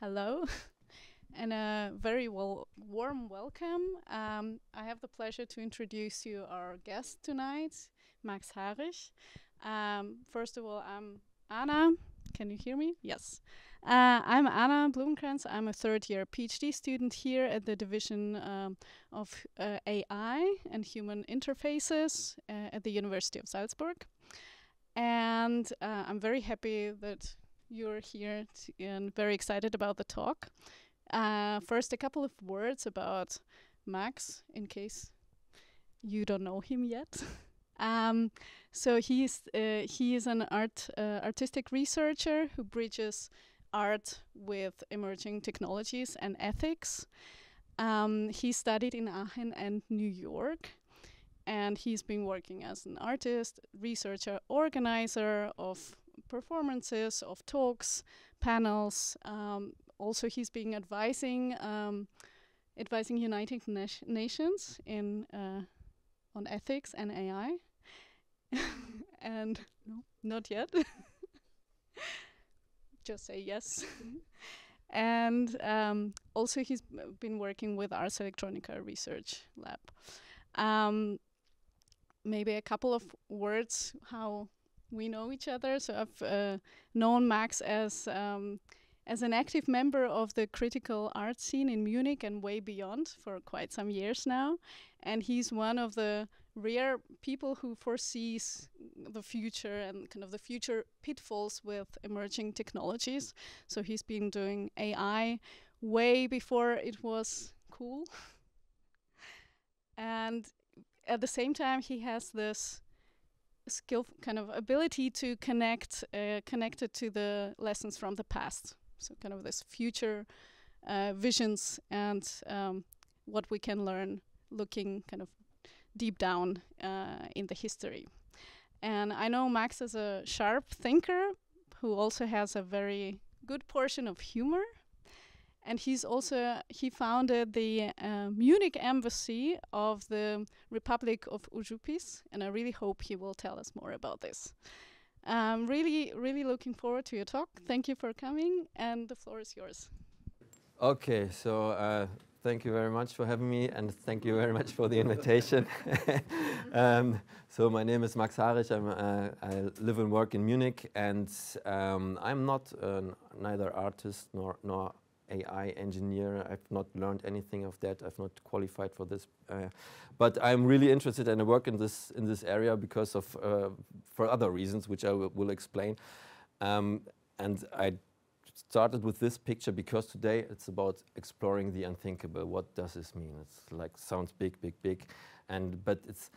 Hello, and a very warm welcome. I have the pleasure to introduce you our guest tonight, Max Haarich. First of all, I'm Anna. Can you hear me? Yes. I'm Anna Blumenkrantz. I'm a third-year PhD student here at the Division of AI and Human Interfaces at the University of Salzburg. And I'm very happy that you're here and very excited about the talk. First, a couple of words about Max, in case you don't know him yet. So he is an artistic researcher who bridges art with emerging technologies and ethics. He studied in Aachen and New York, and he's been working as an artist, researcher, organizer of performances, of talks, panels. Also, he's been advising United Nations in on ethics and AI. And no, not yet. Just say yes. And also, he's been working with Ars Electronica Research Lab. Maybe a couple of words how we know each other. So I've known Max as an active member of the critical art scene in Munich and way beyond for quite some years now. And he's one of the rare people who foresees the future and kind of the future pitfalls with emerging technologies. So he's been doing AI way before it was cool. And at the same time, he has this skill, kind of ability to connect it to the lessons from the past. So kind of this future visions and what we can learn looking kind of deep down in the history. And I know Max is a sharp thinker who also has a very good portion of humor. And he founded the Munich embassy of the Republic of Ujupis, and I really hope he will tell us more about this. Really, really looking forward to your talk. Thank you for coming, and the floor is yours. Okay, so thank you very much for having me, and thank you very much for the invitation. So my name is Max Haarich. I live and work in Munich, and I'm not neither artist nor AI engineer. I've not learned anything of that. I've not qualified for this, but I'm really interested and I work in this area because of for other reasons, which I will explain. And I started with this picture because today it's about exploring the unthinkable. What does this mean? It's like sounds big, but it's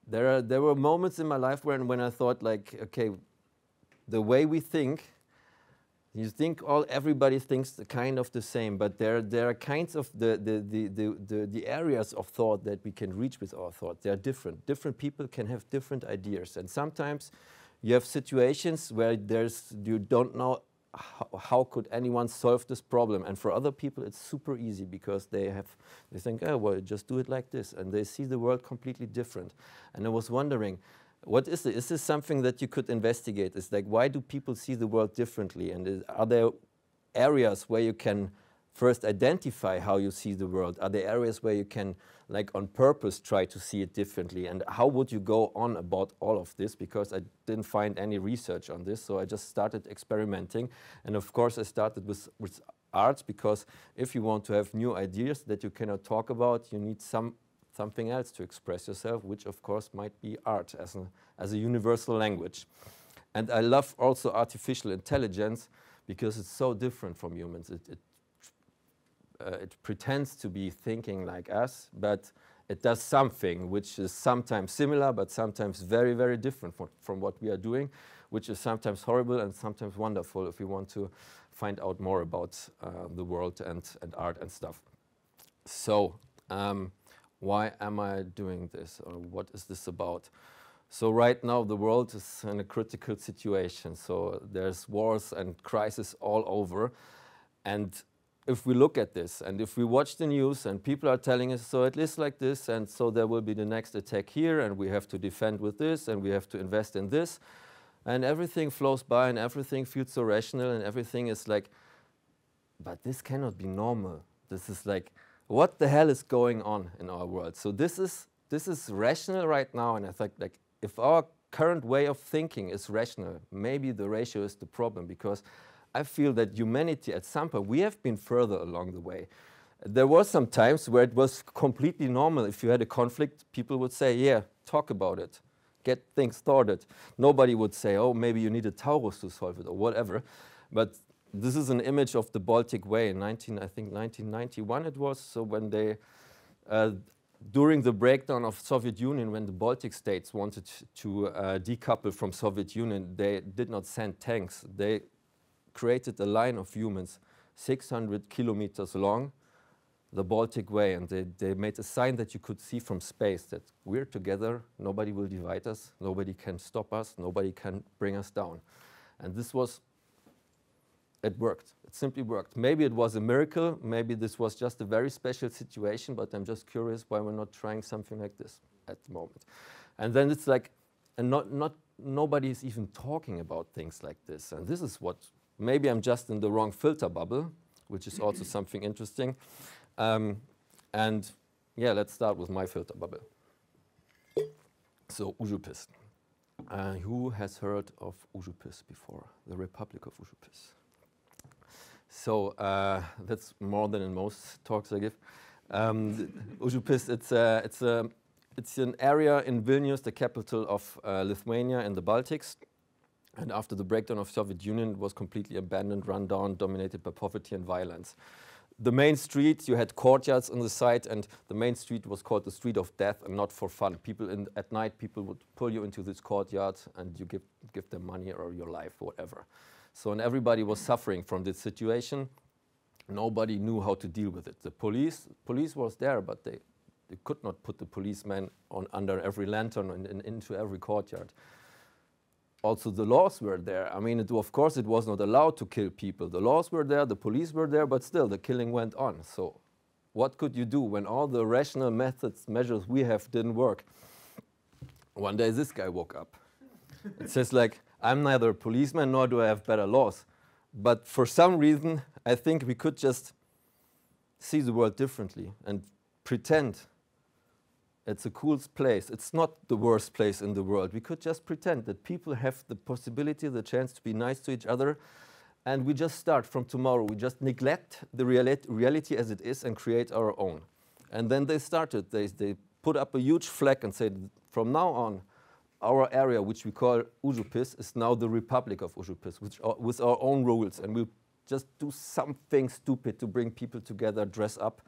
there were moments in my life when I thought like, okay, the way we think. You think everybody thinks kind of the same, but there are kinds of the areas of thought that we can reach with our thought. They are different. Different people can have different ideas, and sometimes you have situations where you don't know how could anyone solve this problem, and for other people it's super easy because they think, oh well, just do it like this, and they see the world completely different. And I was wondering, what is it? Is this something that you could investigate? It's like, why do people see the world differently? And are there areas where you can first identify how you see the world? Are there areas where you can, like on purpose, try to see it differently? And how would you go on about all of this? Because I didn't find any research on this, so I just started experimenting. And of course, I started with art, because if you want to have new ideas that you cannot talk about, you need something else to express yourself, which of course might be art as a universal language. And I love also artificial intelligence because it's so different from humans. It pretends to be thinking like us, but it does something which is sometimes similar, but sometimes very, very different from what we are doing, which is sometimes horrible and sometimes wonderful if we want to find out more about the world and art and stuff. So, why am I doing this, or what is this about? So right now the world is in a critical situation. So there's wars and crises all over. And if we look at this, and if we watch the news and people are telling us, so it is like this, and so there will be the next attack here, and we have to defend with this, and we have to invest in this, And everything flows by and everything feels so rational and everything is like, but this cannot be normal. This is like, what the hell is going on in our world? So this is rational right now, and I think like if our current way of thinking is rational, maybe the ratio is the problem, because I feel that humanity at some point, we have been further along the way. There were some times where it was completely normal. If you had a conflict, people would say, yeah, talk about it, get things started. Nobody would say, oh, maybe you need a Taurus to solve it or whatever. But this is an image of the Baltic Way in I think 1991 it was. So when they, during the breakdown of Soviet Union, when the Baltic states wanted to decouple from Soviet Union, they did not send tanks. They created a line of humans 600 kilometers long, the Baltic Way, and they made a sign that you could see from space that we're together, nobody will divide us, nobody can stop us, nobody can bring us down. And this was, it worked. It simply worked. Maybe it was a miracle, maybe this was just a very special situation, but I'm just curious why we're not trying something like this at the moment. And then it's like, and nobody is even talking about things like this. And this is what, maybe I'm just in the wrong filter bubble, which is also something interesting. And yeah, let's start with my filter bubble. So Ujupis. Who has heard of Ujupis before? The Republic of Ujupis. So that's more than in most talks I give. Ujupis, it's an area in Vilnius, the capital of Lithuania in the Baltics. And after the breakdown of Soviet Union, it was completely abandoned, run down, dominated by poverty and violence. The main street, you had courtyards on the side, and the main street was called the Street of Death, and not for fun. People at night, people would pull you into this courtyard, and you give them money or your life, or whatever. So, and everybody was suffering from this situation. Nobody knew how to deal with it. The police was there, but they could not put the policeman under every lantern and into every courtyard. Also, the laws were there. I mean, of course, it was not allowed to kill people. The laws were there, the police were there, but still, the killing went on. So, what could you do when all the rational measures we have didn't work? One day, this guy woke up. It says, like, I'm neither a policeman nor do I have better laws. But for some reason, I think we could just see the world differently and pretend it's a cool place. It's not the worst place in the world. We could just pretend that people have the possibility, the chance to be nice to each other, and we just start from tomorrow. We just neglect the reality as it is and create our own. And then they started. They put up a huge flag and said, from now on, our area, which we call Ujupis, is now the Republic of Ujupis, with our own rules. And we'll just do something stupid to bring people together, dress up.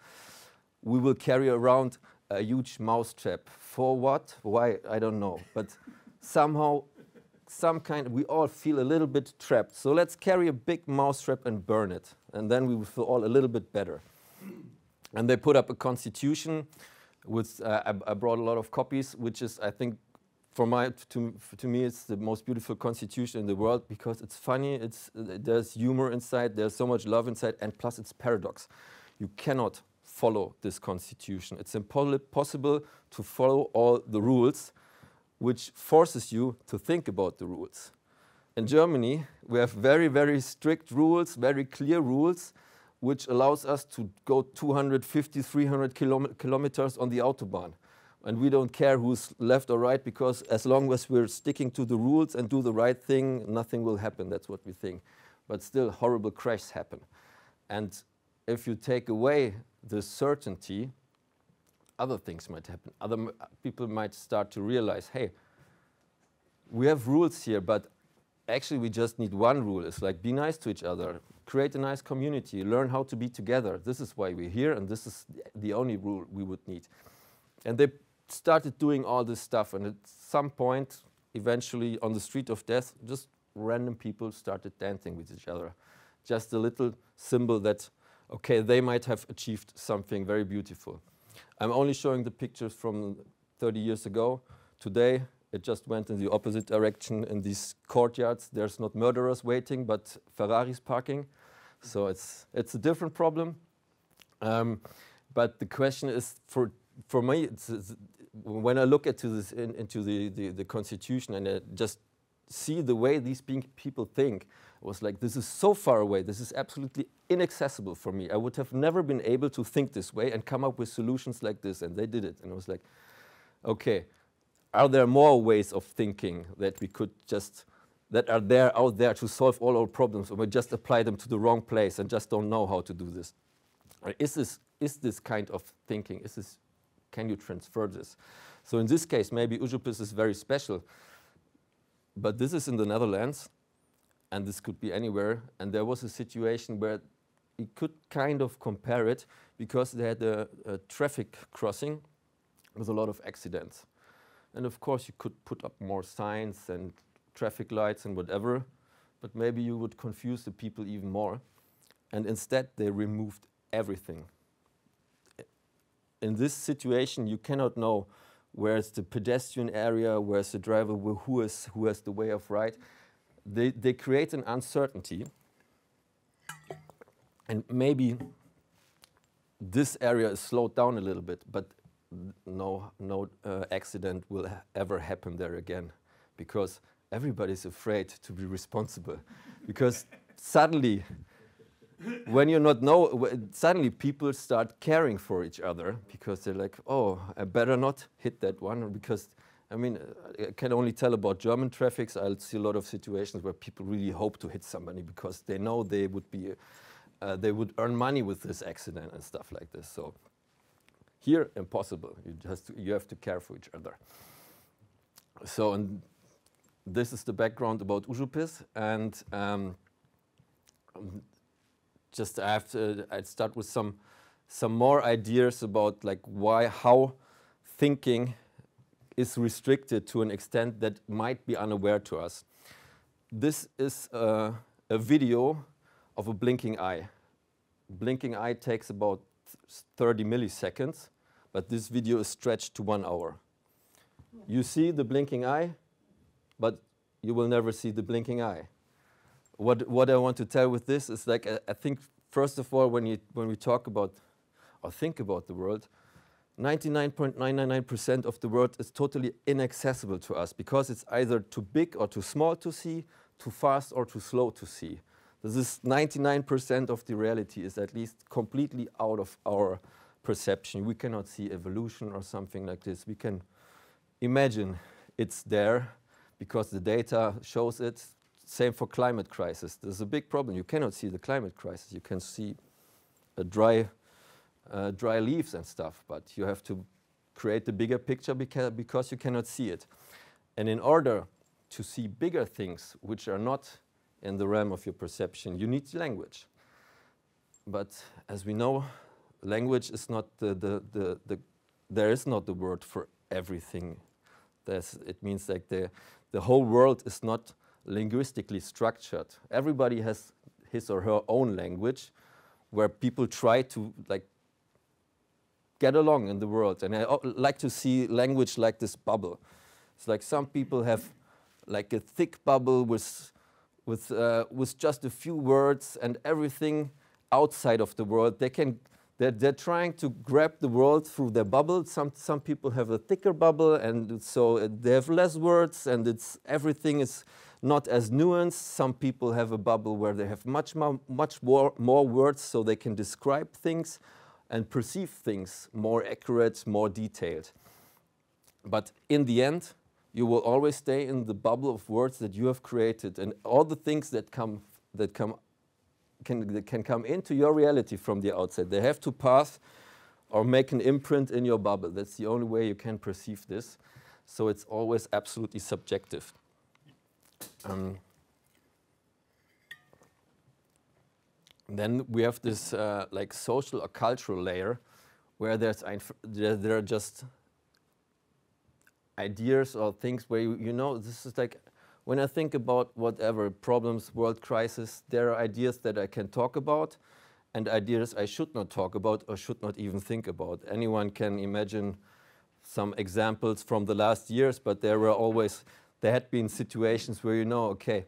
We will carry around a huge mousetrap. For what? Why? I don't know. But somehow, we all feel a little bit trapped. So let's carry a big mousetrap and burn it. And then we will feel all a little bit better. And they put up a constitution. I brought a lot of copies, which is, I think, to me, it's the most beautiful constitution in the world, because it's funny, there's humor inside, there's so much love inside, and plus it's paradox. You cannot follow this constitution. It's impossible to follow all the rules, which forces you to think about the rules. In Germany, we have very, very strict rules, very clear rules, which allows us to go 250, 300 kilometers on the Autobahn. And we don't care who's left or right, because as long as we're sticking to the rules and do the right thing, nothing will happen. That's what we think. But still, horrible crashes happen. And if you take away the certainty, other things might happen. Other people might start to realize, hey, we have rules here, but actually we just need one rule. It's like, be nice to each other, create a nice community, learn how to be together. This is why we're here, and this is the only rule we would need. And they started doing all this stuff, and at some point, eventually on the Street of Death, just random people started dancing with each other. Just a little symbol that, okay, they might have achieved something very beautiful. I'm only showing the pictures from 30 years ago. Today, it just went in the opposite direction. In these courtyards, there's not murderers waiting, but Ferraris parking. So it's a different problem. But the question is, for me, when I look into the Constitution and I just see the way these people think, I was like, this is so far away. This is absolutely inaccessible for me. I would have never been able to think this way and come up with solutions like this. And they did it. And I was like, okay, are there more ways of thinking that we could just, that are there out there to solve all our problems, or we just apply them to the wrong place and just don't know how to do this? Or is this kind of thinking, can you transfer this? So in this case, maybe Ujupis is very special, but this is in the Netherlands, and this could be anywhere, and there was a situation where we could kind of compare it because they had a traffic crossing with a lot of accidents. And of course you could put up more signs and traffic lights and whatever, but maybe you would confuse the people even more. And instead they removed everything. In this situation you cannot know where's the pedestrian area, where's the driver, who has the way of right. They create an uncertainty, and maybe this area is slowed down a little bit, but no accident will ever happen there again, because everybody's afraid to be responsible. Because suddenly, when you not know, suddenly people start caring for each other, because they're like, oh, I better not hit that one, because I mean, I can only tell about German traffics. I'll see a lot of situations where people really hope to hit somebody because they know they would earn money with this accident and stuff like this. So here, impossible. You have to care for each other. So, and this is the background about Ujupis, and I'd start with some more ideas about like how thinking is restricted to an extent that might be unaware to us. This is a video of a blinking eye. Blinking eye takes about 30 milliseconds, but this video is stretched to 1 hour. You see the blinking eye, but you will never see the blinking eye. What I want to tell with this is, like, I think first of all, when we talk about or think about the world, 99.999% of the world is totally inaccessible to us, because it's either too big or too small to see, too fast or too slow to see. This is 99% of the reality is at least completely out of our perception. We cannot see evolution or something like this. We can imagine it's there because the data shows it. Same for climate crisis. There's a big problem. You cannot see the climate crisis. You can see a dry leaves and stuff, but you have to create the bigger picture because you cannot see it. And in order to see bigger things which are not in the realm of your perception, you need language. But as we know, language is not there is not the word for everything. It means like the whole world is not linguistically structured. Everybody has his or her own language where people try to like get along in the world. And I like to see language like this bubble. It's like some people have like a thick bubble with just a few words, and everything outside of the world they're trying to grab the world through their bubble. Some people have a thicker bubble, and so they have less words, and everything is not as nuanced. Some people have a bubble where they have much more words, so they can describe things and perceive things more accurate, more detailed. But in the end, you will always stay in the bubble of words that you have created, and all the things that can come into your reality from the outside. They have to pass or make an imprint in your bubble. That's the only way you can perceive this. So it's always absolutely subjective. Then we have this like social or cultural layer, where there are just ideas or things where you know, this is like, when I think about whatever problems, world crisis, there are ideas that I can talk about and ideas I should not talk about or should not even think about. Anyone can imagine some examples from the last years, but there had been situations where, you know, okay,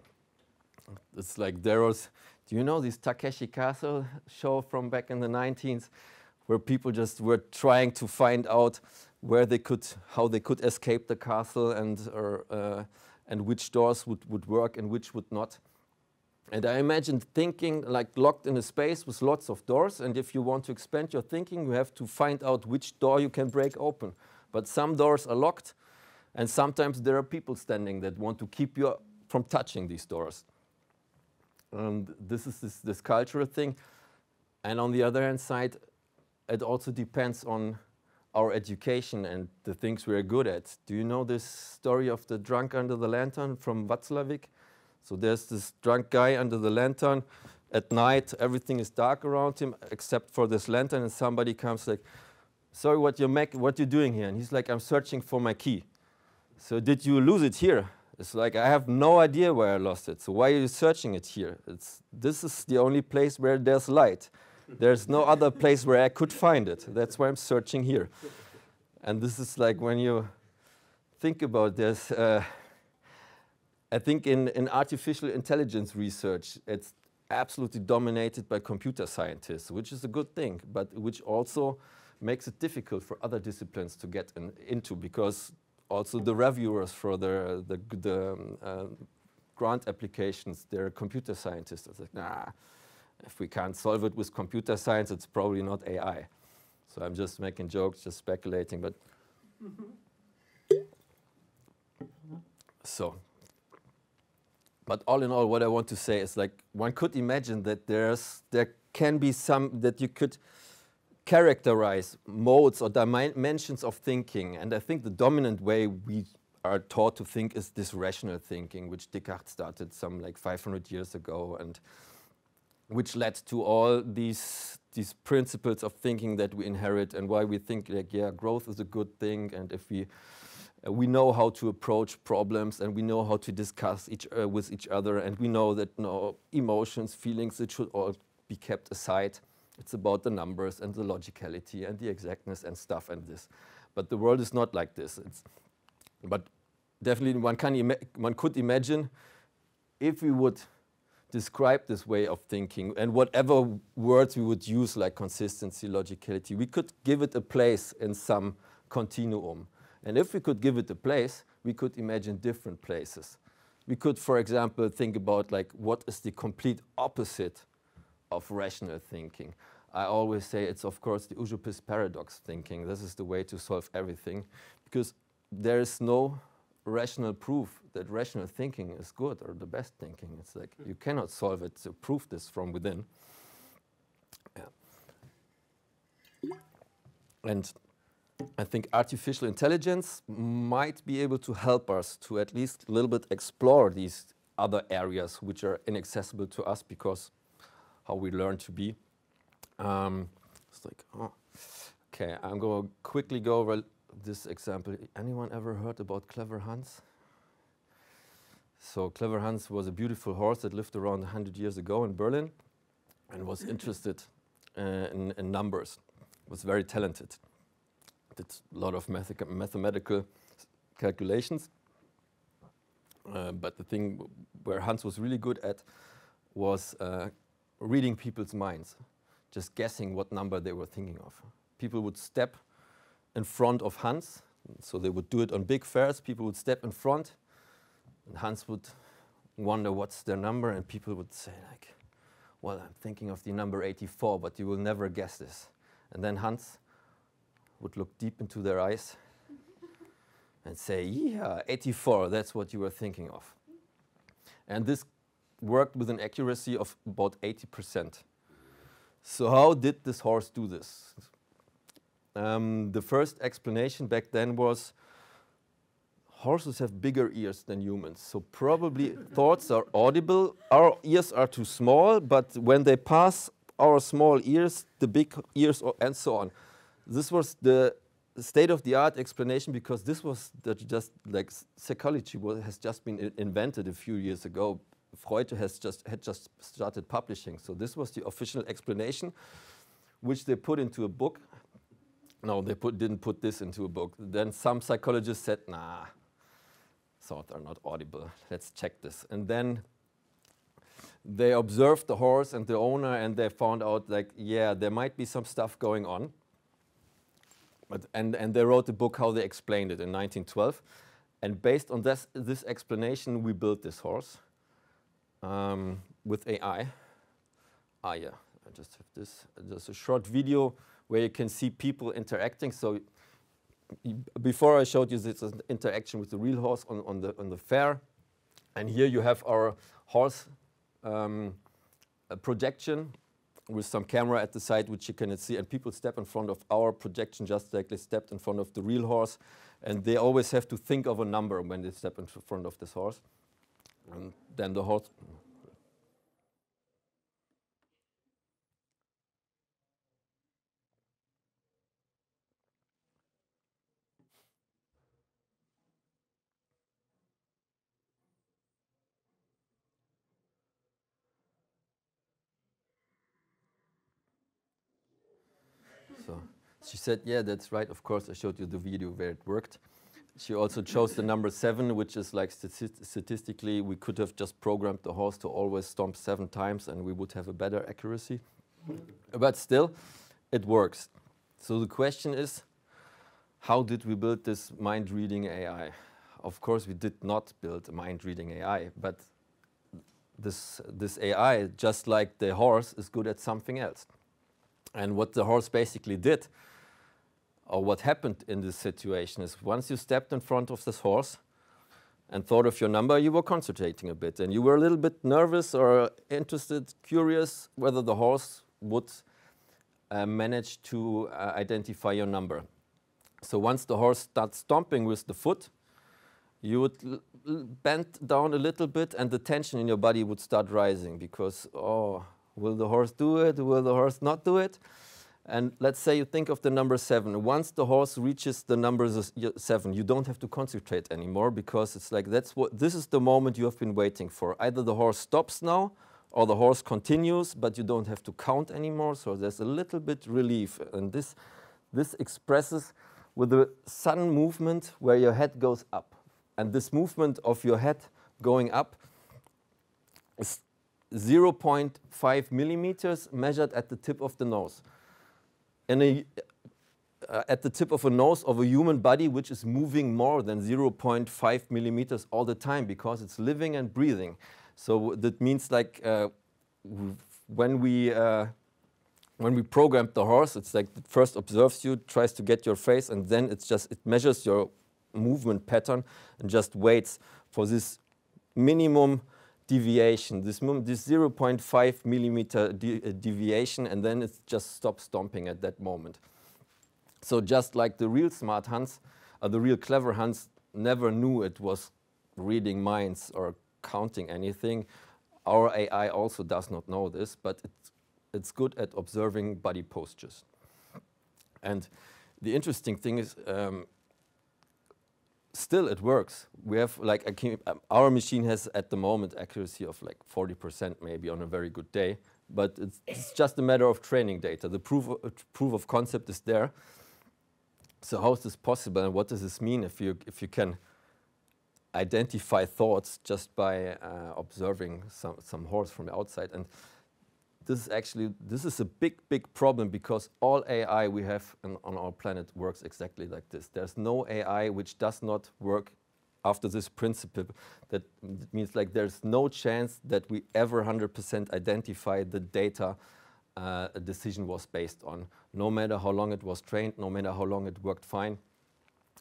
it's like do you know this Takeshi Castle show from back in the 19th, where people just were trying to find out how they could escape the castle, and which doors would work and which would not. And I imagine thinking like locked in a space with lots of doors, and if you want to expand your thinking, you have to find out which door you can break open. But some doors are locked, and sometimes there are people standing that want to keep you from touching these doors. And this is this cultural thing. And on the other hand side, it also depends on our education and the things we're good at. Do you know this story of the drunk under the lantern from Václavík? So there's this drunk guy under the lantern. At night, everything is dark around him except for this lantern, and somebody comes like, sorry, what you doing here? And he's like, I'm searching for my key. So did you lose it here? It's like, I have no idea where I lost it. So why are you searching it here? This is the only place where there's light. There's no other place where I could find it. That's why I'm searching here. And this is like when you think about this, I think in artificial intelligence research, it's absolutely dominated by computer scientists, which is a good thing, but which also makes it difficult for other disciplines to get into, because also the reviewers for the grant applications, they're computer scientists. It's like, nah, if we can't solve it with computer science, it's probably not AI. So I'm just making jokes, just speculating, but so. But all in all, what I want to say is, like, one could imagine that there can be some, that you could characterize modes or dimensions of thinking. And I think the dominant way we are taught to think is this rational thinking, which Descartes started some like 500 years ago, and which led to all these principles of thinking that we inherit, and why we think like, yeah, growth is a good thing, and if we know how to approach problems, and we know how to discuss with each other, and we know that emotions, feelings, it should all be kept aside. It's about the numbers and the logicality and the exactness and stuff and this. But the world is not like this. But definitely one could imagine if we would describe this way of thinking, and whatever words we would use, like consistency, logicality, we could give it a place in some continuum. And if we could give it a place, we could imagine different places. We could, for example, think about like, what is the complete opposite of rational thinking? I always say it's, of course, the Oedipus paradox thinking. This is the way to solve everything, because there is no rational proof that rational thinking is good or the best thinking. It's like you cannot solve it to prove this from within. Yeah. And I think artificial intelligence might be able to help us to at least a little bit explore these other areas which are inaccessible to us, because how we learn to be. It's like, oh, okay, I'm going to quickly go over this example. Anyone ever heard about Clever Hans? So Clever Hans was a beautiful horse that lived around 100 years ago in Berlin and was interested in numbers, was very talented. Did a lot of mathematical calculations. But the thing where Hans was really good at was reading people's minds, just guessing what number they were thinking of. People would step in front of Hans, so they would do it on big fairs. People would step in front, and Hans would wonder what's their number, and people would say like, well, I'm thinking of the number 84, but you will never guess this. And then Hans would look deep into their eyes and say, yeah, 84, that's what you were thinking of. And this worked with an accuracy of about 80%. So how did this horse do this? The first explanation back then was horses have bigger ears than humans. So probably thoughts are audible. Our ears are too small, but when they pass our small ears, the big ears, and so on. This was the state-of-the-art explanation, because this was just like psychology has just been invented a few years ago. Freud had just started publishing. So this was the official explanation, which they put into a book. No, they didn't put this into a book. Then some psychologists said, nah, thoughts are not audible. Let's check this. And then they observed the horse and the owner, and they found out, like, yeah, there might be some stuff going on. And they wrote a book how they explained it in 1912. And based on this explanation, we built this horse with AI. Yeah, I just have this. There's a short video where you can see people interacting. So before I showed you this interaction with the real horse on the fair. And here you have our horse projection with some camera at the side, which you cannot see. And people step in front of our projection just like they stepped in front of the real horse. And they always have to think of a number when they step in front of this horse. And then the horse... So she said, yeah, that's right. Of course, I showed you the video where it worked. She also chose the number 7, which is like statistically, we could have just programmed the horse to always stomp 7 times and we would have a better accuracy. But still, it works. So the question is, how did we build this mind-reading AI? Of course, we did not build a mind-reading AI, but this AI, just like the horse, is good at something else. And what the horse basically did, or what happened in this situation, is once you stepped in front of this horse and thought of your number, you were concentrating a bit. And you were a little bit nervous or interested, curious whether the horse would manage to identify your number. So once the horse starts stomping with the foot, you would bend down a little bit and the tension in your body would start rising because, oh, will the horse do it? Will the horse not do it? And let's say you think of the number 7. Once the horse reaches the number 7, you don't have to concentrate anymore because it's like this is the moment you have been waiting for. Either the horse stops now or the horse continues, but you don't have to count anymore. So there's a little bit relief. And this expresses with the sudden movement where your head goes up. And this movement of your head going up is 0.5 millimeters measured at the tip of the nose. And at the tip of a nose of a human body, which is moving more than 0.5 millimeters all the time because it's living and breathing. So that means like when we programmed the horse, it's like it first observes you, tries to get your face, and then it measures your movement pattern and just waits for this minimum deviation, this 0.5 millimeter deviation, and then it just stops stomping at that moment. So just like the real smart Hans, the real clever Hans never knew it was reading minds or counting anything, our AI also does not know this, but it's good at observing body postures. And the interesting thing is, still it works. We have like our machine has at the moment accuracy of like 40% maybe on a very good day, but it's just a matter of training data. The proof of concept is there. So how is this possible, and what does this mean if you can identify thoughts just by observing some horse from the outside? And this is a big problem because all AI we have on our planet works exactly like this. There's no AI which does not work after this principle. That means like there's no chance that we ever 100% identify the data a decision was based on, no matter how long it was trained, no matter how long it worked fine.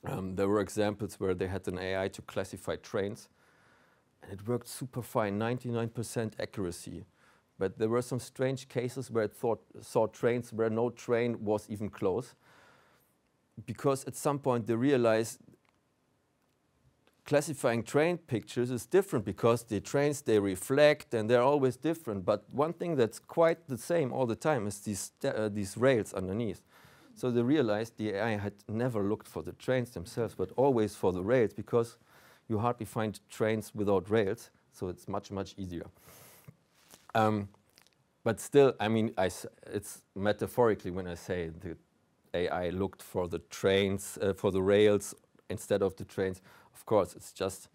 There were examples where they had an AI to classify trains, and it worked super fine, 99% accuracy. But there were some strange cases where it saw trains where no train was even close, because at some point they realized classifying train pictures is different because the trains, they reflect and they're always different. But one thing that's quite the same all the time is these rails underneath. So they realized the AI had never looked for the trains themselves, but always for the rails, because you hardly find trains without rails, so it's much, much easier. But still, I mean, it's metaphorically when I say the AI looked for the trains, for the rails instead of the trains. Of course, it's just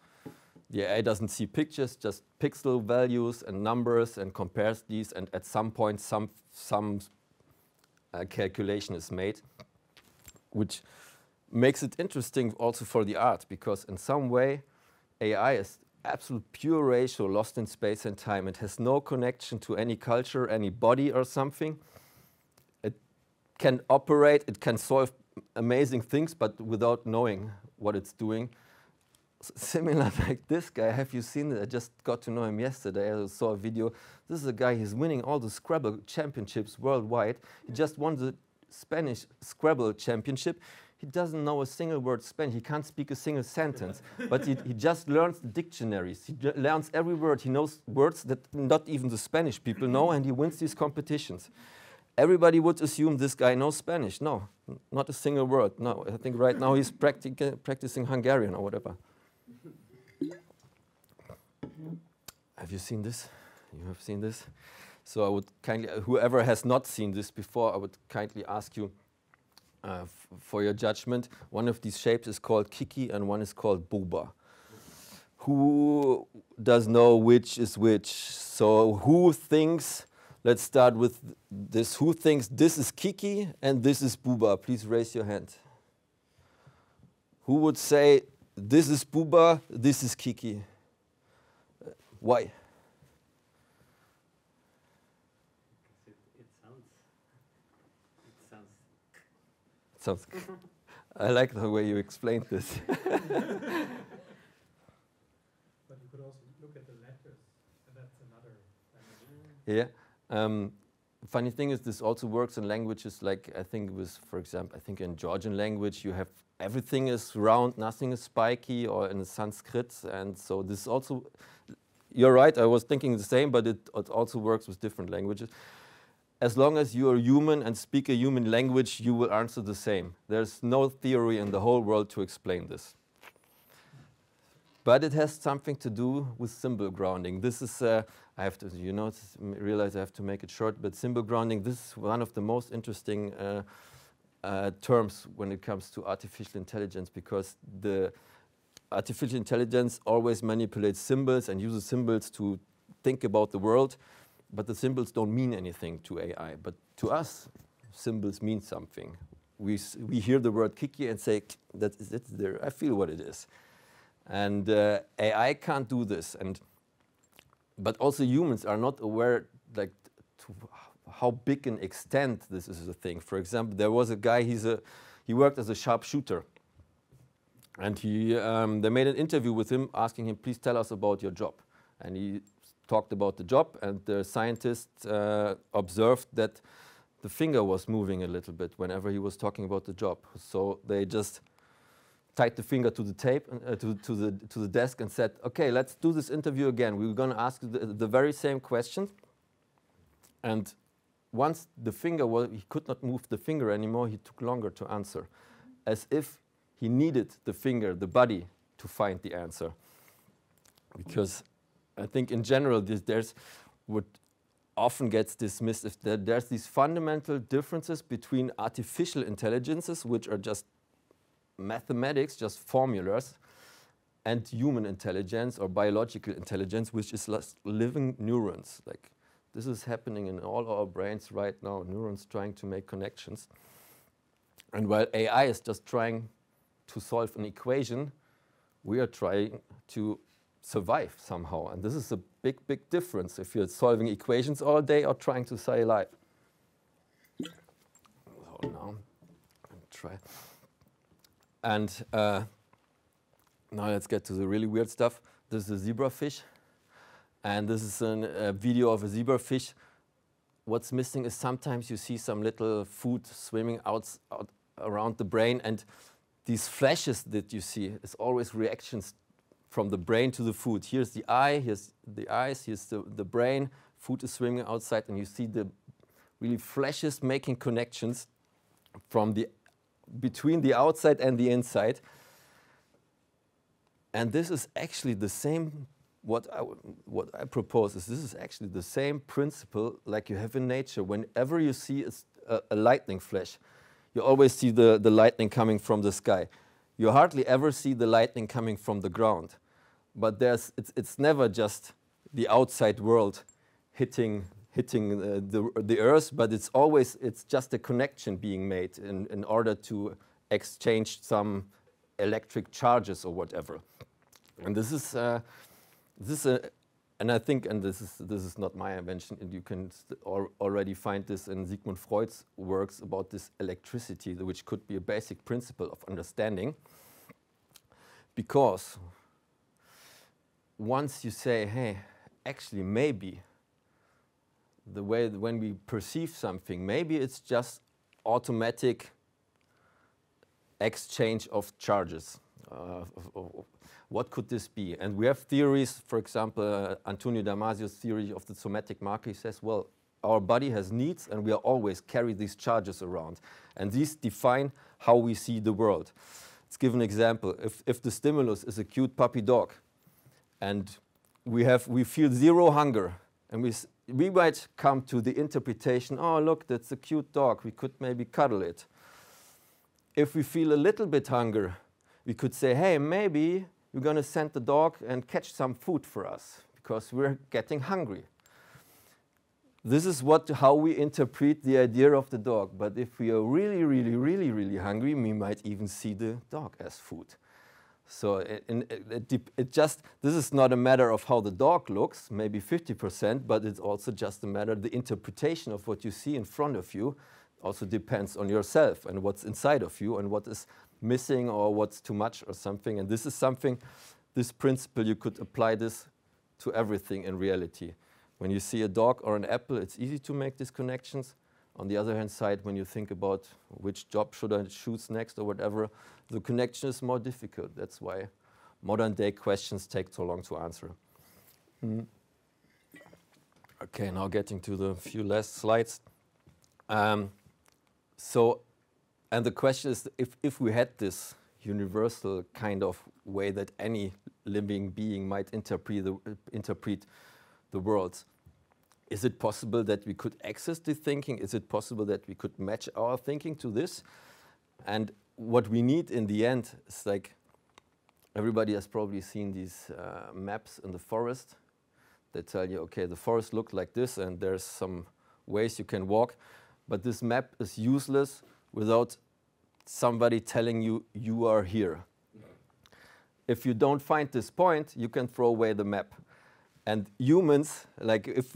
the AI doesn't see pictures, just pixel values and numbers, and compares these, and at some point some calculation is made, which makes it interesting also for the art, because in some way AI is absolute pure ratio lost in space and time. It has no connection to any culture, any body or something. It can operate, it can solve amazing things, but without knowing what it's doing. Similar like this guy, have you seen it? I just got to know him yesterday. I saw a video. This is a guy, he's winning all the Scrabble championships worldwide. He just won the Spanish Scrabble championship. He doesn't know a single word Spanish. He can't speak a single sentence, but he just learns the dictionaries. He learns every word. He knows words that not even the Spanish people know, and he wins these competitions. Everybody would assume this guy knows Spanish. No, not a single word. No, I think right now he's practicing Hungarian or whatever. Have you seen this? You have seen this? So I would kindly, whoever has not seen this before, I would kindly ask you for your judgment. One of these shapes is called Kiki and one is called Booba. Who does know which is which? So who thinks, let's start with this, who thinks this is Kiki and this is Booba? Please raise your hand. Who would say this is Booba, this is Kiki? Why? Sounds I like the way you explained this. But you could also look at the letters, and that's another dimension. Yeah. Funny thing is, this also works in languages like, I think it was, for example, I think in Georgian language, you have everything is round, nothing is spiky, or in Sanskrit. And so this also, you're right, I was thinking the same, but it also works with different languages. As long as you are human and speak a human language, you will answer the same. There's no theory in the whole world to explain this. But it has something to do with symbol grounding. This is, I have to, you know, realize I have to make it short, but symbol grounding, this is one of the most interesting terms when it comes to artificial intelligence, because the artificial intelligence always manipulates symbols and uses symbols to think about the world. But the symbols don't mean anything to AI. But to us, symbols mean something. We hear the word Kiki and say, that's there. I feel what it is. And AI can't do this. But also humans are not aware like to how big an extent this is a thing. For example, there was a guy, he worked as a sharpshooter. And they made an interview with him asking him, please tell us about your job. And he talked about the job, and the scientist observed that the finger was moving a little bit whenever he was talking about the job. So they just tied the finger to the tape, to the desk, and said, "Okay, let's do this interview again. We're going to ask the very same questions." And once the finger he could not move the finger anymore, he took longer to answer, as if he needed the finger, the body, to find the answer, because I think in general, there's what often gets dismissed if there's these fundamental differences between artificial intelligences, which are just mathematics, just formulas, and human intelligence or biological intelligence, which is living neurons. Like this is happening in all our brains right now, neurons trying to make connections. And while AI is just trying to solve an equation, we are trying to survive somehow. And this is a big, big difference if you're solving equations all day or trying to stay alive. So now, try. And now let's get to the really weird stuff. This is a zebrafish. And this is a video of a zebrafish. What's missing is sometimes you see some little food swimming out around the brain, and these flashes that you see is always reactions from the brain to the food. Here's the eye, here's the eyes, here's the brain. Food is swimming outside, and you see the really flashes making connections from between the outside and the inside. And this is actually the same. What I propose is this is actually the same principle like you have in nature. Whenever you see a lightning flash, you always see the lightning coming from the sky. You hardly ever see the lightning coming from the ground. But it's never just the outside world hitting the earth, but it's just a connection being made in order to exchange some electric charges or whatever. And this is and I think, and this is not my invention, and you can already find this in Sigmund Freud's works about this electricity, which could be a basic principle of understanding. Because once you say, hey, actually maybe the way when we perceive something, maybe it's just automatic exchange of charges. What could this be? And we have theories, for example, Antonio Damasio's theory of the somatic marker. He says, well, our body has needs and we are always carry these charges around. And these define how we see the world. Let's give an example. If the stimulus is a cute puppy dog and we feel zero hunger, and we might come to the interpretation, oh, look, that's a cute dog. We could maybe cuddle it. If we feel a little bit hunger, we could say, hey, maybe we're going to send the dog and catch some food for us because we're getting hungry. This is how we interpret the idea of the dog. But if we are really, really, really, really hungry, we might even see the dog as food. So this is not a matter of how the dog looks, maybe 50%, but it's also just a matter of the interpretation of what you see in front of you. Also depends on yourself and what's inside of you and what is missing or what's too much or something. And this is something, this principle, you could apply this to everything in reality. When you see a dog or an apple, it's easy to make these connections. On the other hand side, when you think about which job should I choose next or whatever, the connection is more difficult. That's why modern day questions take so long to answer. Okay, now getting to the few last slides. And the question is, if we had this universal kind of way that any living being might interpret the world, is it possible that we could access the thinking? Is it possible that we could match our thinking to this? And what we need in the end is like, everybody has probably seen these maps in the forest that tell you, okay, the forest looks like this and there's some ways you can walk, but this map is useless without somebody telling you, you are here. If you don't find this point, you can throw away the map. And humans, like if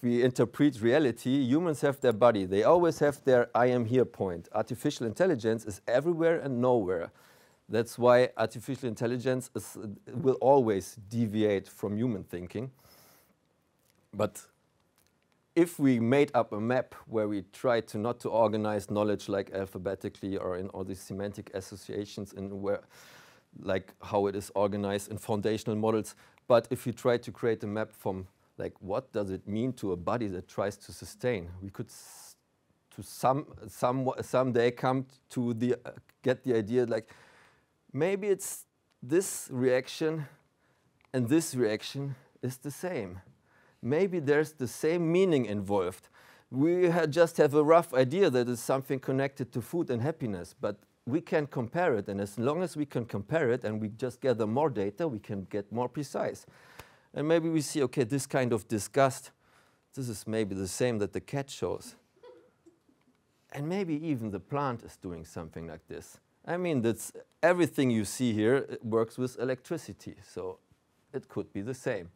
we interpret reality, humans have their body. They always have their I am here point. Artificial intelligence is everywhere and nowhere. That's why artificial intelligence will always deviate from human thinking. But if we made up a map where we try to not to organize knowledge like alphabetically or in all these semantic associations in where, like how it is organized in foundational models, but if you try to create a map from like what does it mean to a body that tries to sustain, we could someday come to get the idea like maybe it's this reaction and this reaction is the same. Maybe there's the same meaning involved. We just have a rough idea that it's something connected to food and happiness, but we can compare it, and as long as we can compare it and we just gather more data, we can get more precise. And maybe we see, okay, this kind of disgust, this is maybe the same that the cat shows. And maybe even the plant is doing something like this. I mean, that's everything you see here works with electricity, so it could be the same.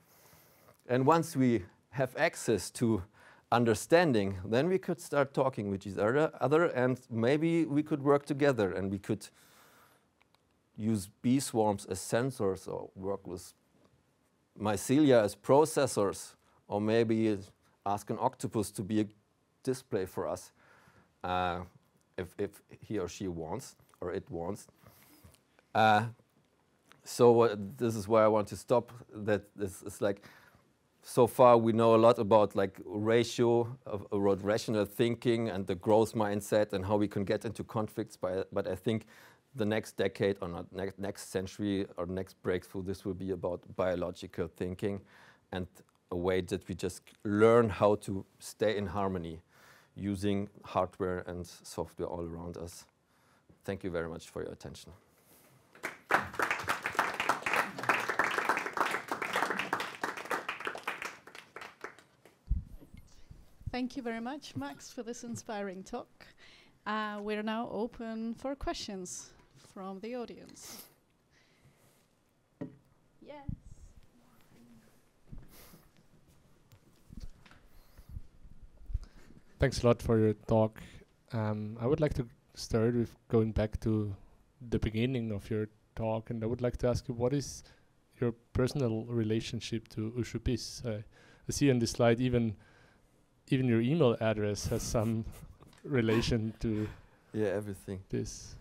And once we have access to understanding, then we could start talking with each other, and maybe we could work together and we could use bee swarms as sensors or work with mycelia as processors, or maybe ask an octopus to be a display for us if he or she wants or it wants. So this is where I want to stop. That this is like, so far we know a lot about like ratio about rational thinking and the growth mindset and how we can get into conflicts. But I think the next decade or not next century or next breakthrough, this will be about biological thinking and a way that we just learn how to stay in harmony using hardware and software all around us. Thank you very much for your attention. Thank you very much, Max, for this inspiring talk. We're now open for questions from the audience. Yes. Thanks a lot for your talk. I would like to start with going back to the beginning of your talk, and I would like to ask you, what is your personal relationship to Ushupis? I see on this slide even your email address has some relation to everything. this.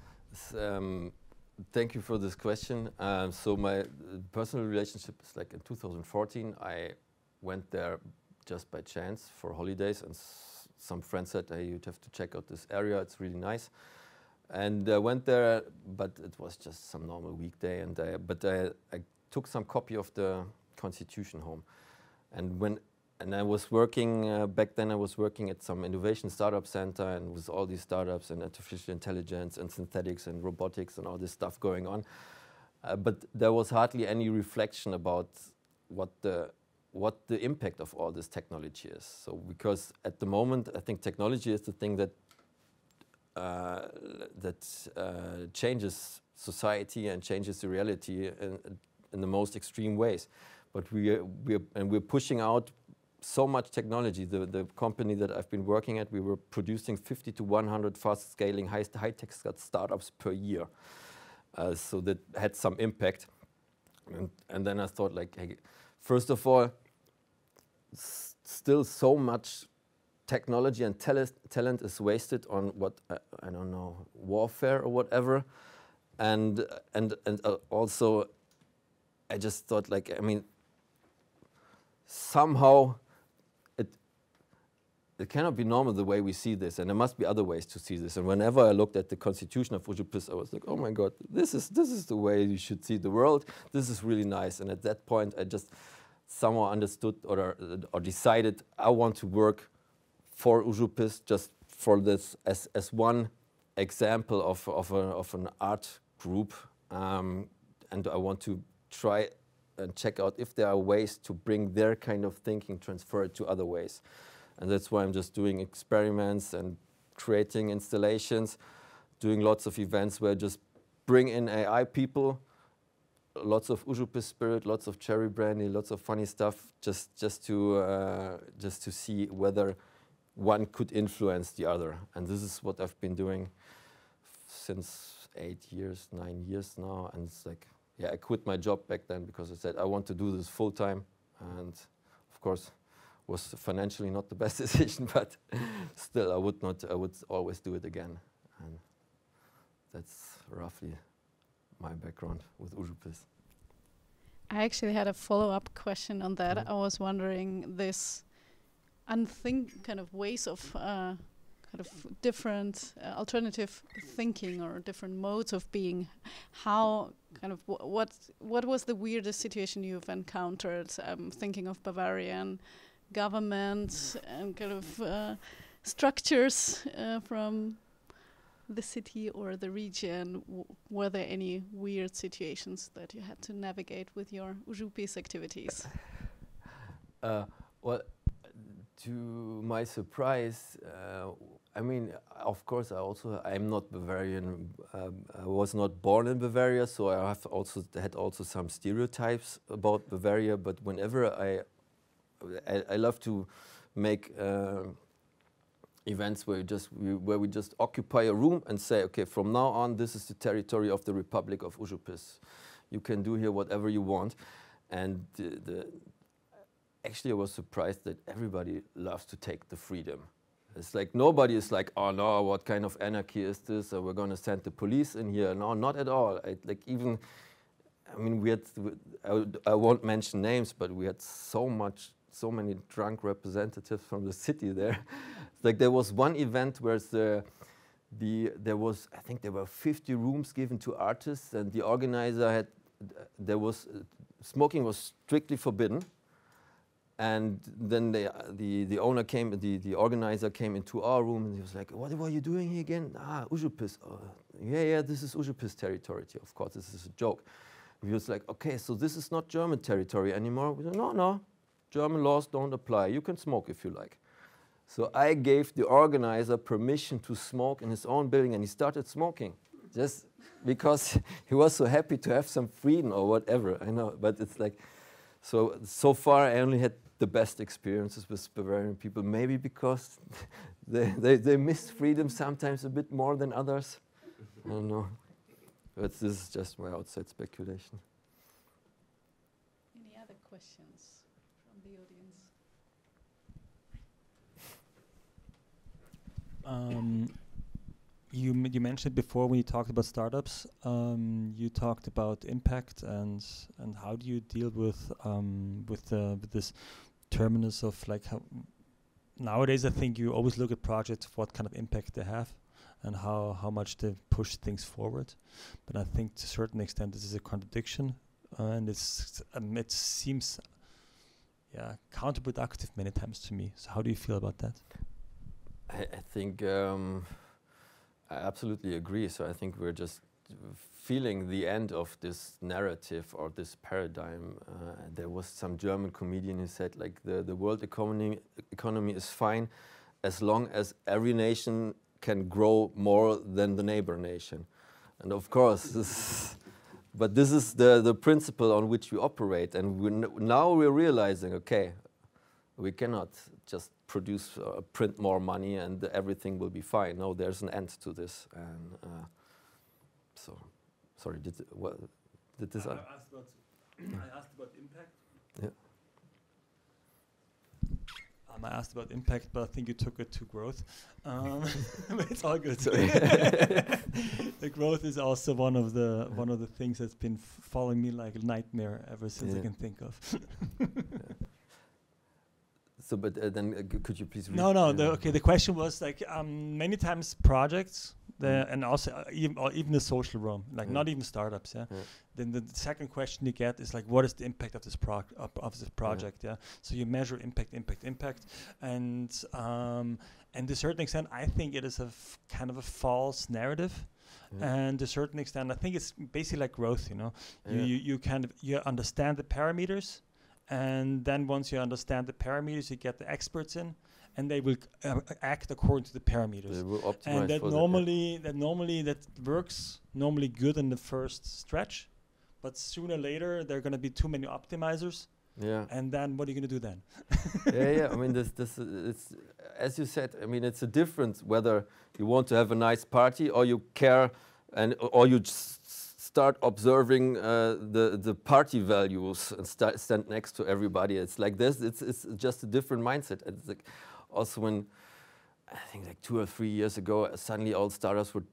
Thank you for this question. So my personal relationship is like in 2014, I went there just by chance for holidays, and some friends said, hey, you'd have to check out this area, it's really nice. And I went there, but it was just some normal weekday, and I took some copy of the Constitution home. And I was working, back then I was working at some innovation startup center, and with all these startups and artificial intelligence and synthetics and robotics and all this stuff going on. But there was hardly any reflection about what the impact of all this technology is. So because at the moment, I think technology is the thing that changes society and changes the reality in the most extreme ways. But we're pushing out so much technology. The company that I've been working at, we were producing 50 to 100 fast-scaling, high-tech startups per year. So that had some impact. And then I thought, like, hey, first of all, still so much technology and talent is wasted on what, I don't know, warfare or whatever. And also, I just thought, like, I mean, somehow it cannot be normal the way we see this, and there must be other ways to see this. And whenever I looked at the Constitution of Ushupis, I was like, oh my God, this is the way you should see the world. This is really nice. And at that point, I just somehow understood or decided I want to work for Ushupis, just for this as one example of an art group, and I want to try and check out if there are ways to bring their kind of thinking, transfer it to other ways. And that's why I'm just doing experiments and creating installations, doing lots of events where I just bring in AI people, lots of Ushupis spirit, lots of cherry brandy, lots of funny stuff, just to see whether one could influence the other. And this is what I've been doing since 9 years now. And it's like, yeah, I quit my job back then because I said I want to do this full time, and of course, was financially not the best decision, but still, I would always do it again, and that's roughly my background with Ushupis. I actually had a follow-up question on that. I was wondering this kind of ways of kind of different alternative thinking or different modes of being. How kind of what was the weirdest situation you've encountered? Thinking of Bavarian government and kind of structures from the city or the region. Were there any weird situations that you had to navigate with your Ushupis activities? Well, to my surprise, I mean, of course, I'm not Bavarian. I was not born in Bavaria, so I had also some stereotypes about Bavaria. But whenever I love to make events where we just occupy a room and say, okay, from now on, this is the territory of the Republic of Ushupis. You can do here whatever you want. And actually, I was surprised that everybody loves to take the freedom. It's like nobody is like, oh no, what kind of anarchy is this? We're going to send the police in here. No, not at all. We had, I won't mention names, but we had so many drunk representatives from the city there. Like there was one event where there were 50 rooms given to artists, and the organizer smoking was strictly forbidden. And then the organizer came into our room, and he was like, what were you doing here again? Ushupis. Yeah, this is Ushupis territory. Of course, this is a joke. He was like, okay, so this is not German territory anymore. We said, no, German laws don't apply. You can smoke if you like. So I gave the organizer permission to smoke in his own building, and he started smoking just because he was so happy to have some freedom or whatever. I know, but it's like, so far I only had the best experiences with Bavarian people, maybe because they miss freedom sometimes a bit more than others. I don't know. But this is just my outside speculation. Any other questions from the audience? You mentioned before when you talked about startups, you talked about impact and how do you deal with this terminus of like how nowadays I think you always look at projects of what kind of impact they have and how much they push things forward, but I think to a certain extent this is a contradiction and it seems counterproductive many times to me. So how do you feel about that? I think I absolutely agree. So I think we're just feeling the end of this narrative or this paradigm. There was some German comedian who said, like, the world economy is fine as long as every nation can grow more than the neighbor nation. And of course, but this is the principle on which we operate. And now we're realizing, okay, we cannot just produce, print more money and everything will be fine. No, there's an end to this. And so, sorry, did this? I asked about impact. Yeah. I asked about impact, but I think you took it to growth. But it's all good. The growth is also one of the things that's been following me like a nightmare ever since I can think of. So, but then could you please? No. The question was like many times projects, and also even the social realm, like not even startups. Then the second question you get is like, what is the impact of this project? So you measure impact, and to a certain extent, I think it is kind of a false narrative. And to a certain extent, I think it's basically like growth. You understand the parameters. And then once you understand the parameters, you get the experts in, and they will act according to the parameters. They will optimize and that for normally that works normally good in the first stretch, but sooner or later there are going to be too many optimizers. Yeah. And then what are you going to do then? I mean, this it's, as you said. I mean, it's a difference whether you want to have a nice party or you care, or you start observing the party values and stand next to everybody. It's like this. It's just a different mindset. It's like also when I think like 2 or 3 years ago, suddenly all startups were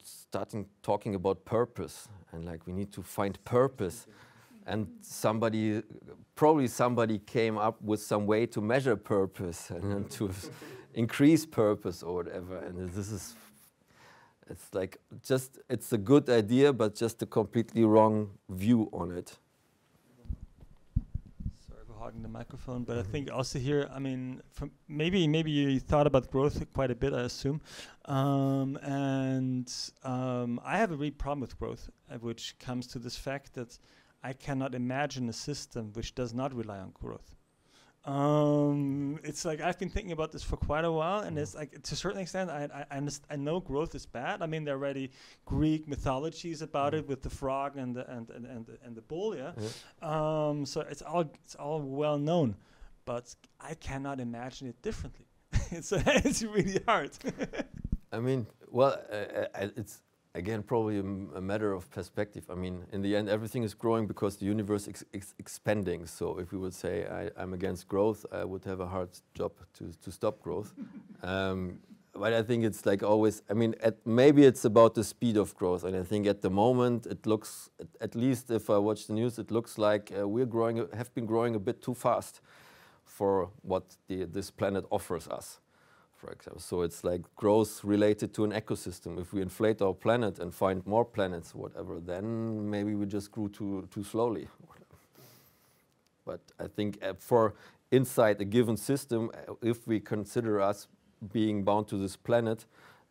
talking about purpose and like we need to find purpose. And probably somebody came up with some way to measure purpose and to increase purpose or whatever. And it's like it's a good idea, but just a completely wrong view on it. Sorry for hogging the microphone, but I think also here, I mean, maybe you thought about growth quite a bit, I assume. I have a real problem with growth, which comes to this fact that I cannot imagine a system which does not rely on growth. It's like I've been thinking about this for quite a while, and it's like to a certain extent I know growth is bad. I mean, there are already Greek mythologies about it with the frog and the bull, so it's all well known, but I cannot imagine it differently. It's really hard. I mean, well, it's again probably a matter of perspective. I mean, in the end, everything is growing because the universe is expanding. So if we would say I'm against growth, I would have a hard job to stop growth. But I think it's like always, I mean, maybe it's about the speed of growth. And I think at the moment, it looks, at least if I watch the news, it looks like have been growing a bit too fast for what this planet offers us, for example. So it's like growth related to an ecosystem. If we inflate our planet and find more planets or whatever, then maybe we just grew too slowly. But I think for inside a given system, if we consider us being bound to this planet,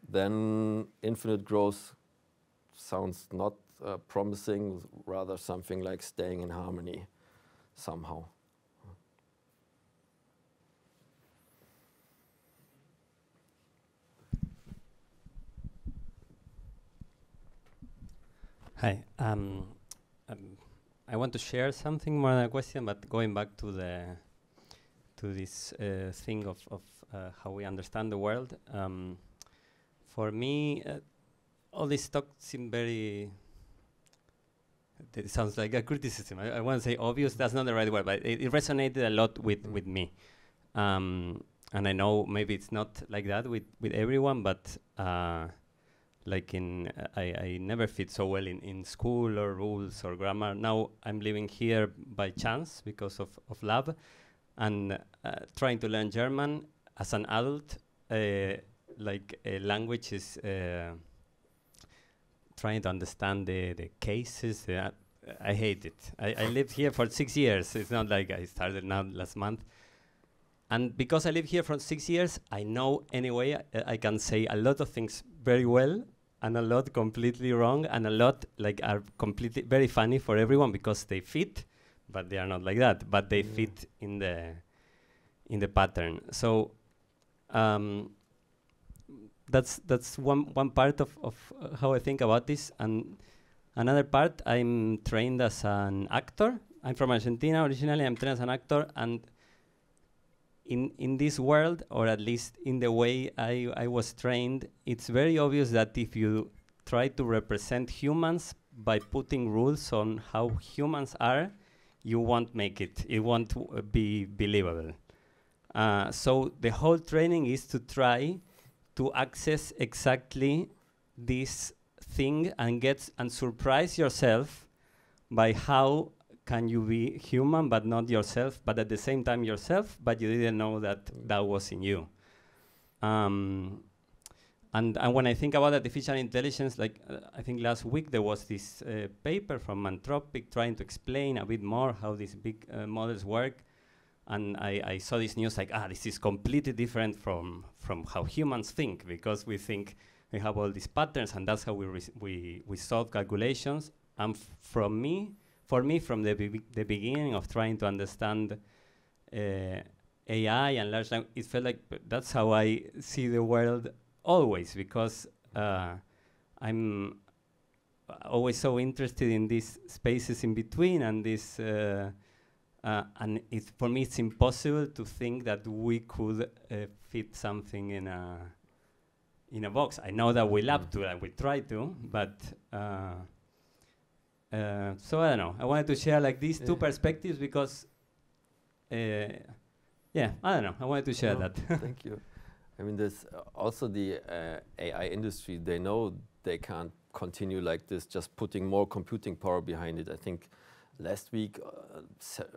then infinite growth sounds not promising, rather something like staying in harmony somehow. Hi. I want to share something more than a question, but going back to this thing of how we understand the world. For me, all this talk seemed very. It sounds like a criticism. I want to say obvious. That's not the right word, but it resonated a lot with me. And I know maybe it's not like that with everyone, but like I never fit so well in school or rules or grammar. Now I'm living here by chance because of lab, and trying to learn German as an adult, like a language is trying to understand the cases. I hate it. I lived here for 6 years. It's not like I started now last month. And because I live here for 6 years, I know anyway I can say a lot of things very well and a lot completely wrong, and a lot like are completely very funny for everyone because they fit, but they are not like that. But they fit in the pattern. So that's one part of how I think about this. And another part, I'm trained as an actor. I'm from Argentina originally. I'm trained as an actor, and in this world, or at least in the way I was trained, it's very obvious that if you try to represent humans by putting rules on how humans are, you won't make it. It won't be believable. So the whole training is to try to access exactly this thing and surprise yourself by how can you be human but not yourself, but at the same time yourself, but you didn't know that that was in you. And when I think about artificial intelligence, like I think last week there was this paper from Anthropic trying to explain a bit more how these big models work. And I saw this news like, this is completely different from how humans think, because we think we have all these patterns and that's how we solve calculations. And for me, from the beginning of trying to understand AI and large language, it felt like that's how I see the world always, because I'm always so interested in these spaces in between and this, and for me it's impossible to think that we could fit something in a box. I know that we love to and we try to, but so I don't know. I wanted to share like these two perspectives because, I don't know. I wanted to share that. Thank you. I mean, there's also the AI industry. They know they can't continue like this, just putting more computing power behind it. I think last week,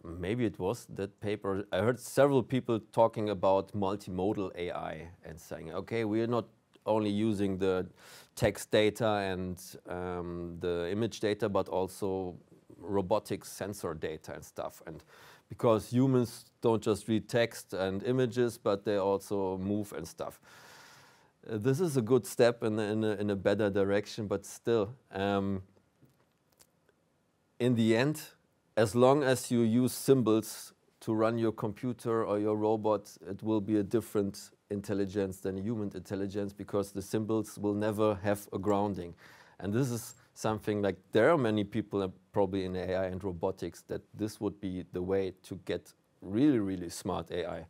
maybe it was that paper, I heard several people talking about multimodal AI and saying, okay, we're not only using the text data and the image data, but also robotics sensor data and stuff. And because humans don't just read text and images, but they also move and stuff. This is a good step in a better direction, but still, in the end, as long as you use symbols to run your computer or your robot, it will be a different intelligence than human intelligence, because the symbols will never have a grounding. And this is something like, there are many people probably in AI and robotics that this would be the way to get really, really smart AI.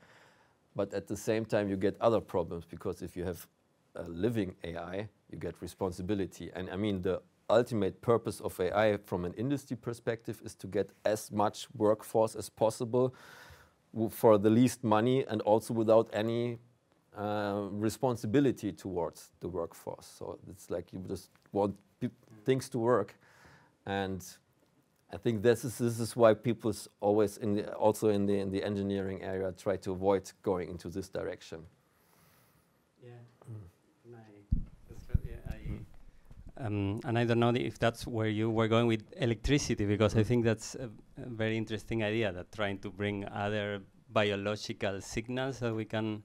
But at the same time, you get other problems, because if you have a living AI, you get responsibility. And I mean, the ultimate purpose of AI from an industry perspective is to get as much workforce as possible for the least money, and also without any responsibility towards the workforce. So it's like you just want things to work. And I think this is why people always also in the engineering area try to avoid going into this direction. Yeah. And I don't know if that's where you were going with electricity, because I think that's a very interesting idea, that trying to bring other biological signals that we can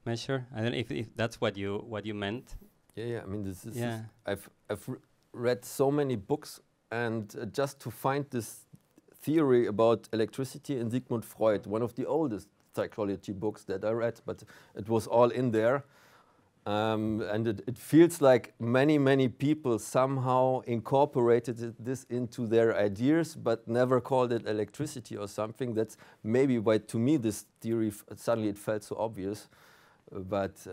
measure. I don't know if that's what you meant. Yeah. I mean, this is I've read so many books, and just to find this theory about electricity in Sigmund Freud, one of the oldest psychology books that I read, but it was all in there. And it feels like many people somehow incorporated this into their ideas, but never called it electricity or something. That's maybe why, to me, this theory suddenly it felt so obvious. But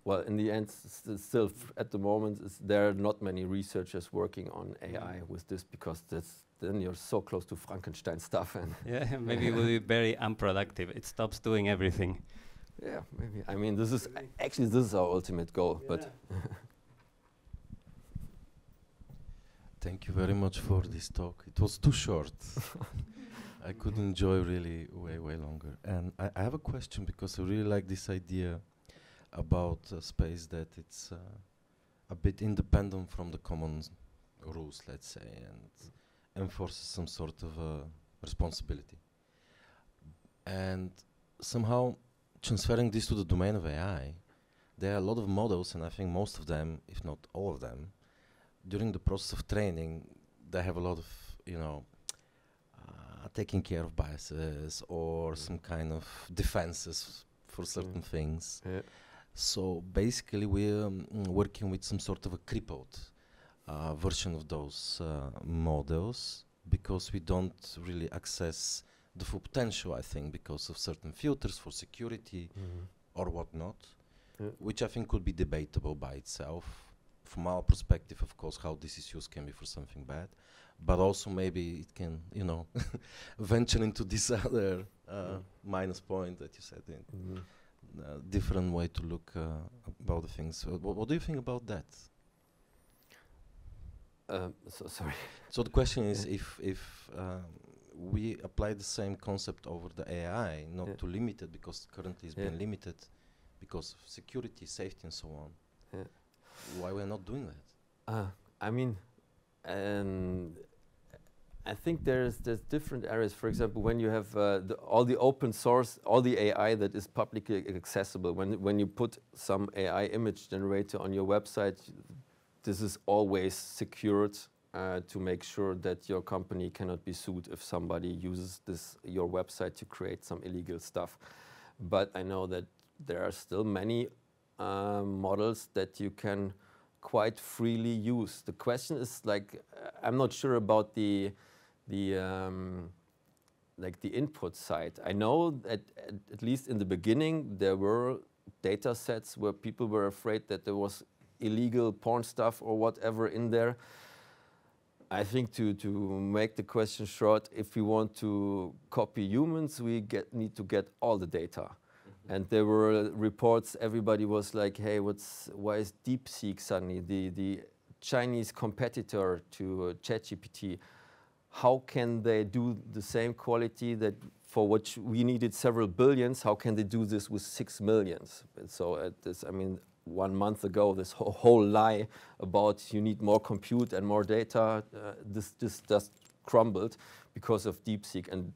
well, in the end, still at the moment, there are not many researchers working on AI with this, because then you're so close to Frankenstein stuff. And yeah, maybe it will be very unproductive. It stops doing everything. yeah, maybe. I mean, this is our ultimate goal. Yeah. But Thank you very much for this talk. It was too short. I could enjoy really way longer. And I have a question, because I really like this idea about space, that it's a bit independent from the common rules, let's say, and enforces some sort of responsibility. And somehow transferring this to the domain of AI, there are a lot of models, and I think most of them, if not all of them, during the process of training, they have a lot of, taking care of biases or some kind of defenses for certain things. yeah. So basically we're working with some sort of a crippled version of those models, because we don't really access the full potential, I think, because of certain filters for security or whatnot, which I think could be debatable by itself. From our perspective, of course, how this is used can be for something bad, but also maybe it can, venture into this other minus point that you said, different way to look about the things. What do you think about that? Sorry. So the question is, if we apply the same concept over the AI, not to limit it, because currently it's been limited because of security, safety, and so on. Yeah. Why we're not doing that? I mean, I think there's different areas. For example, when you have all the open source, all the AI that is publicly accessible, when you put some AI image generator on your website, this is always secured to make sure that your company cannot be sued if somebody uses your website to create some illegal stuff. But I know that there are still many models that you can quite freely use. The question is, like, I'm not sure about the input side. I know that at least in the beginning there were data sets where people were afraid that there was illegal porn stuff or whatever in there. I think to make the question short, if we want to copy humans, we need to get all the data. And there were reports, everybody was like, hey, why is DeepSeek suddenly the Chinese competitor to ChatGPT? How can they do the same quality that for which we needed several billions? How can they do this with 6 millions? And so this, I mean, 1 month ago, this whole lie about you need more compute and more data, this just crumbled because of DeepSeek. And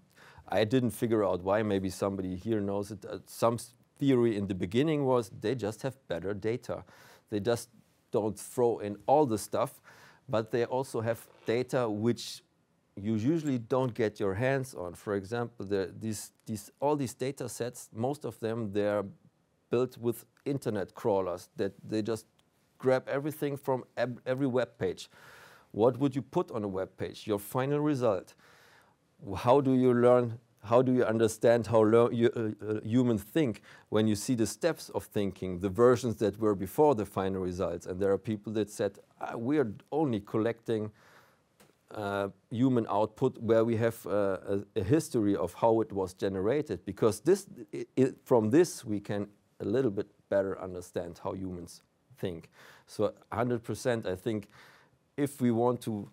I didn't figure out why. Maybe somebody here knows it. Some theory in the beginning was they just have better data. They just don't throw in all the stuff, but they also have data which you usually don't get your hands on. For example, all these data sets, most of them, they're built with internet crawlers that they just grab everything from every web page. What would you put on a web page? Your final result. How do you learn? How do you understand how humans think when you see the steps of thinking, the versions that were before the final results? And there are people that said, we're only collecting human output where we have a history of how it was generated, because from this we can a little bit better understand how humans think. So 100%, I think, if we want to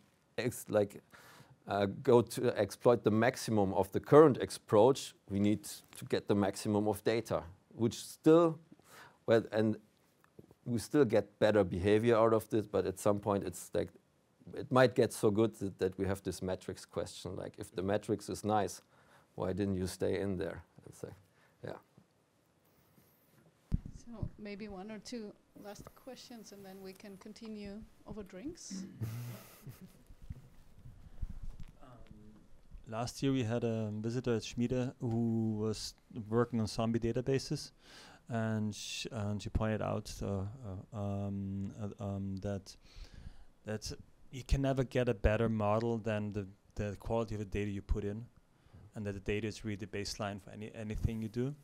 go to exploit the maximum of the current approach, we need to get the maximum of data, which still, well, and we still get better behavior out of this, but at some point it's like, it might get so good that we have this metrics question, like, if the metrics is nice, why didn't you stay in there? It's like, yeah. So maybe 1 or 2 last questions, and then we can continue over drinks. Last year we had a visitor at Schmiede who was working on zombie databases, and she pointed out that you can never get a better model than the quality of the data you put in, and that the data is really the baseline for anything you do.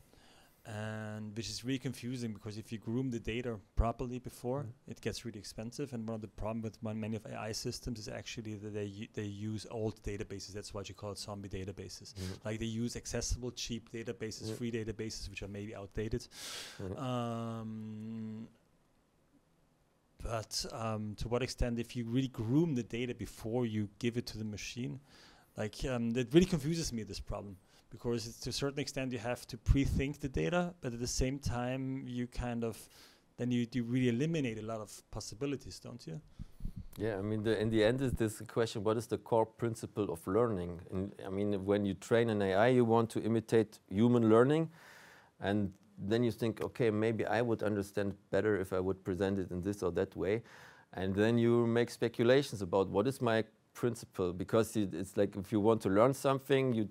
And which is really confusing, because if you groom the data properly before, it gets really expensive. And one of the problems with many of AI systems is actually that they use old databases. That's why you call it zombie databases. Like they use accessible, cheap databases, free databases, which are maybe outdated. But to what extent, if you really groom the data before you give it to the machine, like that really confuses me, this problem. Because it's, to a certain extent, you have to pre-think the data, but at the same time, you kind of, then you really eliminate a lot of possibilities, don't you? Yeah, I mean, in the end, is this question, what is the core principle of learning? And I mean, when you train an AI, you want to imitate human learning, and then you think, okay, maybe I would understand better if I would present it in this or that way. And then you make speculations about what is my principle, because it's like if you want to learn something,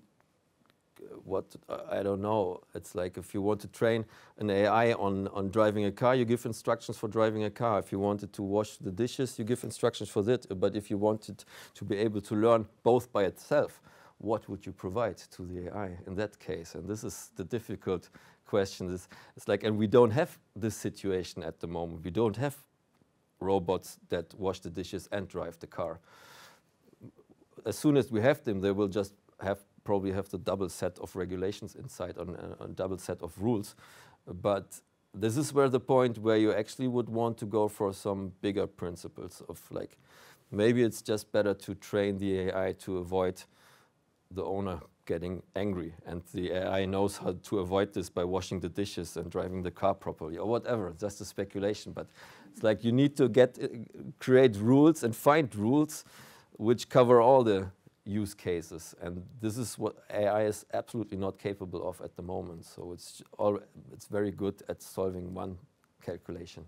I don't know, it's like if you want to train an AI on driving a car, you give instructions for driving a car. If you wanted to wash the dishes, you give instructions for that. But if you wanted to be able to learn both by itself, what would you provide to the AI in that case? And this is the difficult question. It's like, and we don't have this situation at the moment. We don't have robots that wash the dishes and drive the car. As soon as we have them, they will just probably have the double set of regulations inside, on a double set of rules. But this is where the point where you actually would want to go for some bigger principles of, like, maybe it's just better to train the AI to avoid the owner getting angry, and the AI knows how to avoid this by washing the dishes and driving the car properly, or whatever. It's just a speculation, but it's like you need to create rules and find rules which cover all the use cases, and this is what AI is absolutely not capable of at the moment. So it's very good at solving one calculation.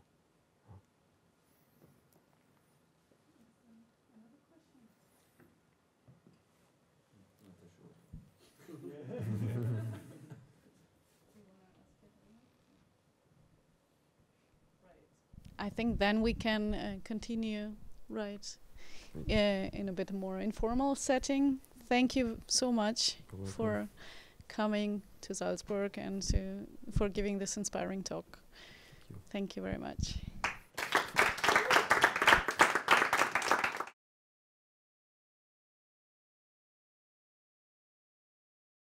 I think then we can continue, right, in a bit more informal setting. Thank you so much for coming to Salzburg and for giving this inspiring talk. Thank you very much.